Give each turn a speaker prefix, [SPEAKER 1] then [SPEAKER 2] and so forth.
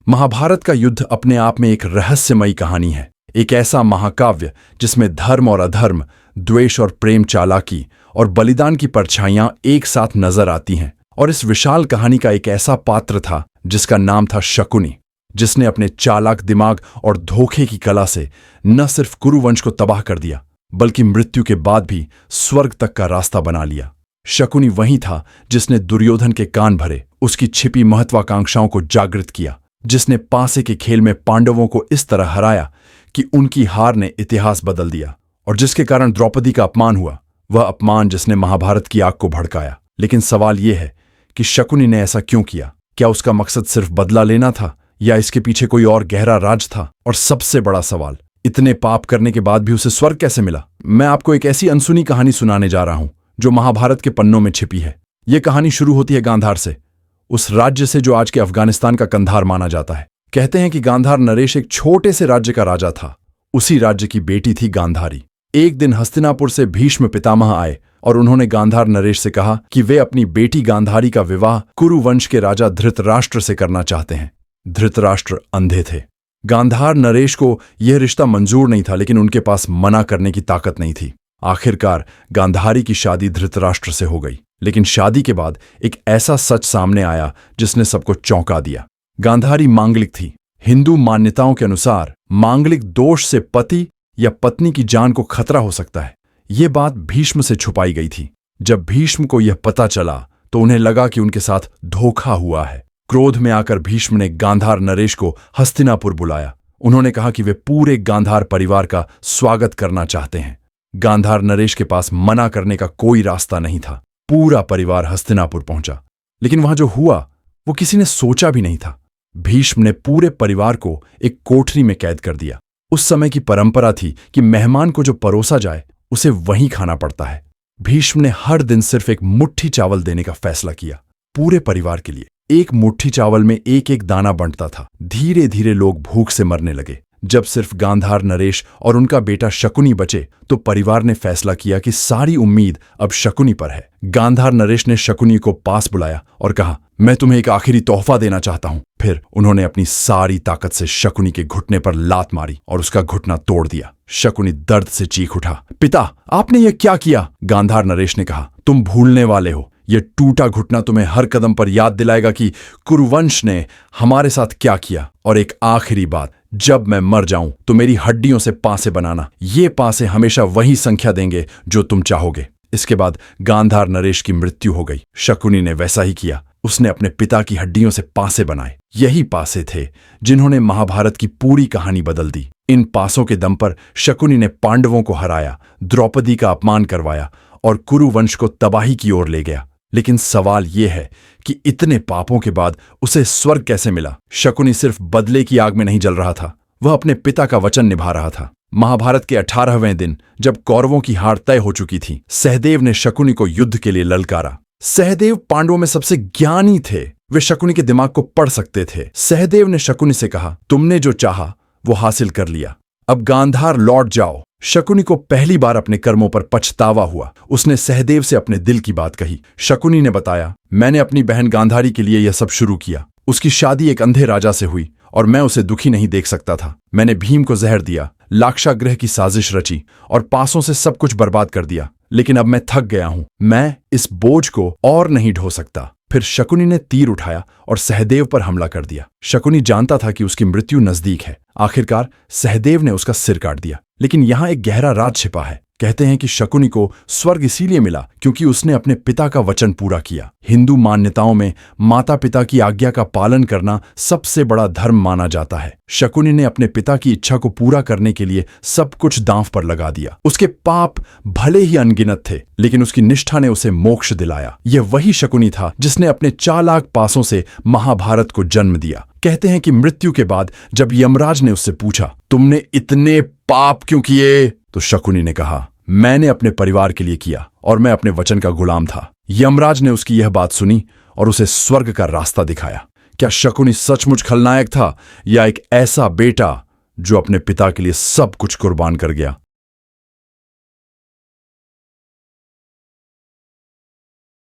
[SPEAKER 1] महाभारत का युद्ध अपने आप में एक रहस्यमयी कहानी है, एक ऐसा महाकाव्य जिसमें धर्म और अधर्म, द्वेष और प्रेम, चालाकी और बलिदान की परछाइयां एक साथ नजर आती हैं। और इस विशाल कहानी का एक ऐसा पात्र था जिसका नाम था शकुनी, जिसने अपने चालाक दिमाग और धोखे की कला से न सिर्फ कुरुवंश को तबाह कर दिया बल्कि मृत्यु के बाद भी स्वर्ग तक का रास्ता बना लिया। शकुनी वही था जिसने दुर्योधन के कान भरे, उसकी छिपी महत्वाकांक्षाओं को जागृत किया, जिसने पासे के खेल में पांडवों को इस तरह हराया कि उनकी हार ने इतिहास बदल दिया, और जिसके कारण द्रौपदी का अपमान हुआ, वह अपमान जिसने महाभारत की आग को भड़काया। लेकिन सवाल यह है कि शकुनी ने ऐसा क्यों किया? क्या उसका मकसद सिर्फ बदला लेना था या इसके पीछे कोई और गहरा राज था? और सबसे बड़ा सवाल, इतने पाप करने के बाद भी उसे स्वर्ग कैसे मिला? मैं आपको एक ऐसी अनसुनी कहानी सुनाने जा रहा हूं जो महाभारत के पन्नों में छिपी है। यह कहानी शुरू होती है गांधार से, उस राज्य से जो आज के अफगानिस्तान का कंधार माना जाता है। कहते हैं कि गांधार नरेश एक छोटे से राज्य का राजा था। उसी राज्य की बेटी थी गांधारी। एक दिन हस्तिनापुर से भीष्म पितामह आए और उन्होंने गांधार नरेश से कहा कि वे अपनी बेटी गांधारी का विवाह कुरुवंश के राजा धृतराष्ट्र से करना चाहते हैं। धृतराष्ट्र अंधे थे। गांधार नरेश को यह रिश्ता मंजूर नहीं था, लेकिन उनके पास मना करने की ताकत नहीं थी। आखिरकार गांधारी की शादी धृतराष्ट्र से हो गई। लेकिन शादी के बाद एक ऐसा सच सामने आया जिसने सबको चौंका दिया। गांधारी मांगलिक थी। हिंदू मान्यताओं के अनुसार मांगलिक दोष से पति या पत्नी की जान को खतरा हो सकता है। यह बात भीष्म से छुपाई गई थी। जब भीष्म को यह पता चला तो उन्हें लगा कि उनके साथ धोखा हुआ है। क्रोध में आकर भीष्म ने गांधार नरेश को हस्तिनापुर बुलाया। उन्होंने कहा कि वे पूरे गांधार परिवार का स्वागत करना चाहते हैं। गांधार नरेश के पास मना करने का कोई रास्ता नहीं था। पूरा परिवार हस्तिनापुर पहुंचा, लेकिन वहां जो हुआ वो किसी ने सोचा भी नहीं था। भीष्म ने पूरे परिवार को एक कोठरी में कैद कर दिया। उस समय की परंपरा थी कि मेहमान को जो परोसा जाए उसे वहीं खाना पड़ता है। भीष्म ने हर दिन सिर्फ एक मुट्ठी चावल देने का फैसला किया, पूरे परिवार के लिए। एक मुट्ठी चावल में एक एक दाना बंटता था। धीरे धीरे लोग भूख से मरने लगे। जब सिर्फ गांधार नरेश और उनका बेटा शकुनी बचे तो परिवार ने फैसला किया कि सारी उम्मीद अब शकुनी पर है। गांधार नरेश ने शकुनी को पास बुलाया और कहा, मैं तुम्हें एक आखिरी तोहफा देना चाहता हूं। फिर उन्होंने अपनी सारी ताकत से शकुनी के घुटने पर लात मारी और उसका घुटना तोड़ दिया। शकुनी दर्द से चीख उठा, पिता, आपने यह क्या किया? गांधार नरेश ने कहा, तुम भूलने वाले हो। यह टूटा घुटना तुम्हें हर कदम पर याद दिलाएगा कि कुरुवंश ने हमारे साथ क्या किया। और एक आखिरी बात, जब मैं मर जाऊं तो मेरी हड्डियों से पासे बनाना। ये पासे हमेशा वही संख्या देंगे जो तुम चाहोगे। इसके बाद गांधार नरेश की मृत्यु हो गई। शकुनी ने वैसा ही किया। उसने अपने पिता की हड्डियों से पासे बनाए। यही पासे थे जिन्होंने महाभारत की पूरी कहानी बदल दी। इन पासों के दम पर शकुनी ने पांडवों को हराया, द्रौपदी का अपमान करवाया और कुरुवंश को तबाही की ओर ले गया। लेकिन सवाल यह है कि इतने पापों के बाद उसे स्वर्ग कैसे मिला? शकुनी सिर्फ बदले की आग में नहीं जल रहा था, वह अपने पिता का वचन निभा रहा था। महाभारत के 18वें दिन, जब कौरवों की हार तय हो चुकी थी, सहदेव ने शकुनी को युद्ध के लिए ललकारा। सहदेव पांडवों में सबसे ज्ञानी थे। वे शकुनी के दिमाग को पढ़ सकते थे। सहदेव ने शकुनी से कहा, तुमने जो चाहा वो हासिल कर लिया, अब गांधार लौट जाओ। शकुनी को पहली बार अपने कर्मों पर पछतावा हुआ। उसने सहदेव से अपने दिल की बात कही। शकुनी ने बताया, मैंने अपनी बहन गांधारी के लिए यह सब शुरू किया। उसकी शादी एक अंधे राजा से हुई और मैं उसे दुखी नहीं देख सकता था। मैंने भीम को जहर दिया, लाक्षागृह की साजिश रची और पासों से सब कुछ बर्बाद कर दिया। लेकिन अब मैं थक गया हूं, मैं इस बोझ को और नहीं ढो सकता। फिर शकुनी ने तीर उठाया और सहदेव पर हमला कर दिया। शकुनी जानता था कि उसकी मृत्यु नजदीक है। आखिरकार सहदेव ने उसका सिर काट दिया। लेकिन यहां एक गहरा राज छिपा है। कहते हैं कि शकुनी को स्वर्ग इसीलिए मिला क्योंकि उसने अपने पिता का वचन पूरा किया। हिंदू मान्यताओं में माता पिता की आज्ञा का पालन करना सबसे बड़ा धर्म माना जाता है। शकुनी ने अपने पिता की इच्छा को पूरा करने के लिए सब कुछ दांव पर लगा दिया। उसके पाप भले ही अनगिनत थे, लेकिन उसकी निष्ठा ने उसे मोक्ष दिलाया। यह वही शकुनी था जिसने अपने चालाक पासों से महाभारत को जन्म दिया। कहते हैं कि मृत्यु के बाद जब यमराज ने उससे पूछा, तुमने इतने पाप क्यों किए? तो शकुनी ने कहा, मैंने अपने परिवार के लिए किया और मैं अपने वचन का गुलाम था। यमराज ने उसकी यह बात सुनी और उसे स्वर्ग का रास्ता दिखाया। क्या शकुनी सचमुच खलनायक था या एक ऐसा बेटा जो अपने पिता के लिए सब कुछ कुर्बान कर गया?